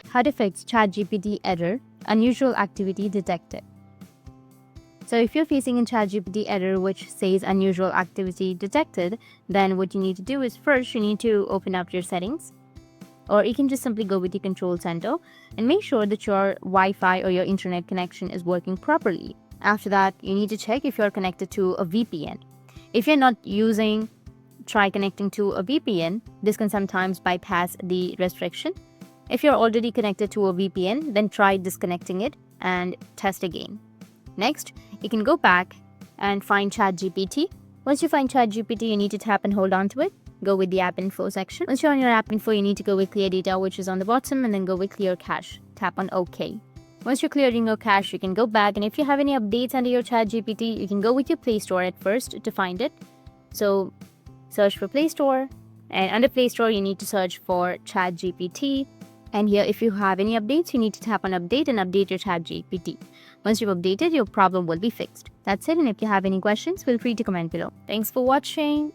how to fix ChatGPT error, unusual activity detected. So if you're facing a ChatGPT error which says unusual activity detected, then what you need to do is first you need to open up your settings, or you can just simply go with the control center and make sure that your Wi-Fi or your internet connection is working properly. After that, you need to check if you're connected to a VPN. If you're not using, try connecting to a VPN. This can sometimes bypass the restriction. If you're already connected to a VPN, then try disconnecting it and test again. Next, you can go back and find ChatGPT. Once you find ChatGPT, you need to tap and hold on to it. Go with the app info section. Once you're on your app info, you need to go with clear data, which is on the bottom, and then go with clear cache. Tap on OK. Once you're clearing your cache, you can go back, and if you have any updates under your ChatGPT, you can go with your Play Store at first to find it. So search for Play Store, and under Play Store, you need to search for ChatGPT. And here, if you have any updates, you need to tap on update and update your ChatGPT. Once you've updated, your problem will be fixed. That's it. And if you have any questions, feel free to comment below. Thanks for watching.